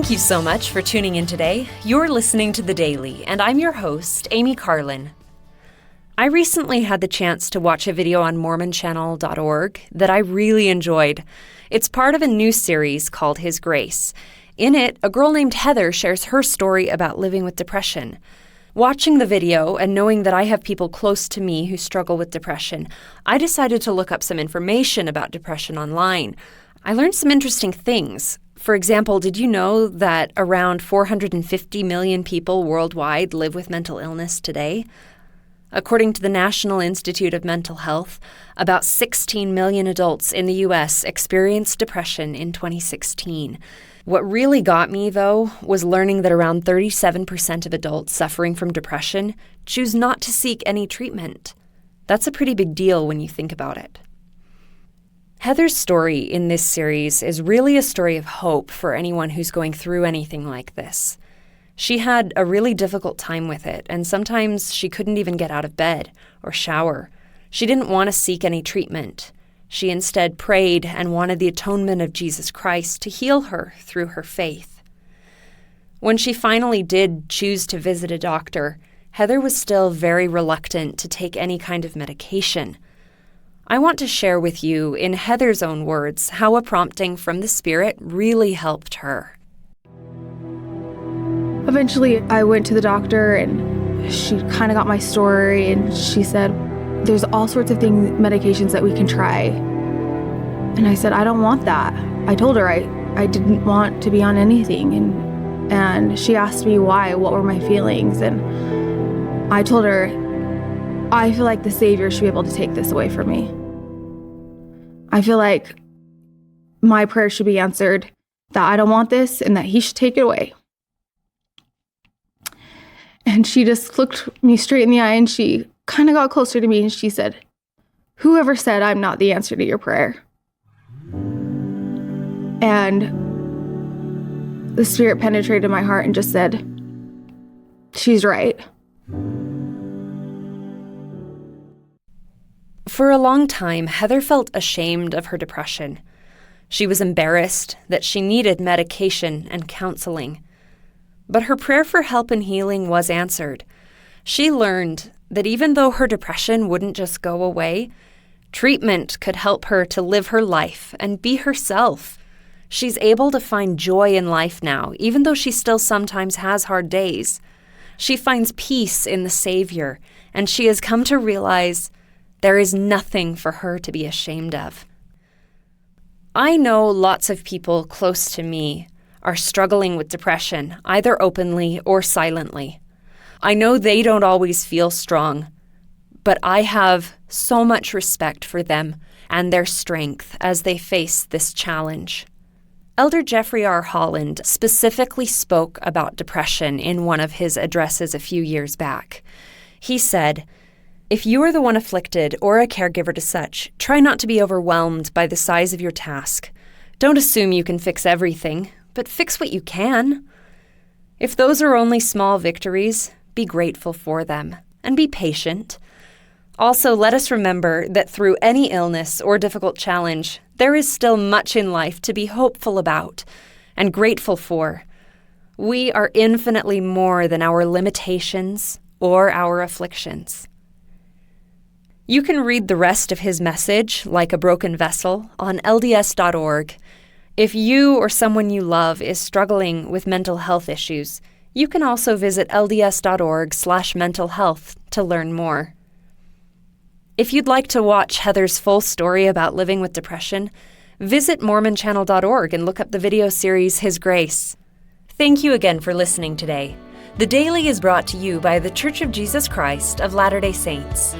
Thank you so much for tuning in today. You're listening to The Daily, and I'm your host, Amy Carlin. I recently had the chance to watch a video on MormonChannel.org that I really enjoyed. It's part of a new series called His Grace. In it, a girl named Heather shares her story about living with depression. Watching the video and knowing that I have people close to me who struggle with depression, I decided to look up some information about depression online. I learned some interesting things. For example, did you know that around 450 million people worldwide live with mental illness today? According to the National Institute of Mental Health, about 16 million adults in the U.S. experienced depression in 2016. What really got me, though, was learning that around 37% of adults suffering from depression choose not to seek any treatment. That's a pretty big deal when you think about it. Heather's story in this series is really a story of hope for anyone who's going through anything like this. She had a really difficult time with it, and sometimes she couldn't even get out of bed or shower. She didn't want to seek any treatment. She instead prayed and wanted the atonement of Jesus Christ to heal her through her faith. When she finally did choose to visit a doctor, Heather was still very reluctant to take any kind of medication. I want to share with you, in Heather's own words, how a prompting from the Spirit really helped her. Eventually, I went to the doctor and she kind of got my story and she said, there's all sorts of things, medications that we can try. And I said, I don't want that. I told her I didn't want to be on anything. And she asked me why, what were my feelings? And I told her, I feel like the Savior should be able to take this away from me. I feel like my prayer should be answered, that I don't want this and that He should take it away. And she just looked me straight in the eye and she kind of got closer to me and she said, whoever said I'm not the answer to your prayer? And the Spirit penetrated my heart and just said, she's right. For a long time, Heather felt ashamed of her depression. She was embarrassed that she needed medication and counseling. But her prayer for help and healing was answered. She learned that even though her depression wouldn't just go away, treatment could help her to live her life and be herself. She's able to find joy in life now, even though she still sometimes has hard days. She finds peace in the Savior, and she has come to realize there is nothing for her to be ashamed of. I know lots of people close to me are struggling with depression, either openly or silently. I know they don't always feel strong, but I have so much respect for them and their strength as they face this challenge. Elder Jeffrey R. Holland specifically spoke about depression in one of his addresses a few years back. He said, "If you are the one afflicted or a caregiver to such, try not to be overwhelmed by the size of your task. Don't assume you can fix everything, but fix what you can. If those are only small victories, be grateful for them and be patient. Also, let us remember that through any illness or difficult challenge, there is still much in life to be hopeful about and grateful for. We are infinitely more than our limitations or our afflictions." You can read the rest of his message, Like a Broken Vessel, on LDS.org. If you or someone you love is struggling with mental health issues, you can also visit lds.org/mentalhealth to learn more. If you'd like to watch Heather's full story about living with depression, visit MormonChannel.org and look up the video series His Grace. Thank you again for listening today. The Daily is brought to you by The Church of Jesus Christ of Latter-day Saints.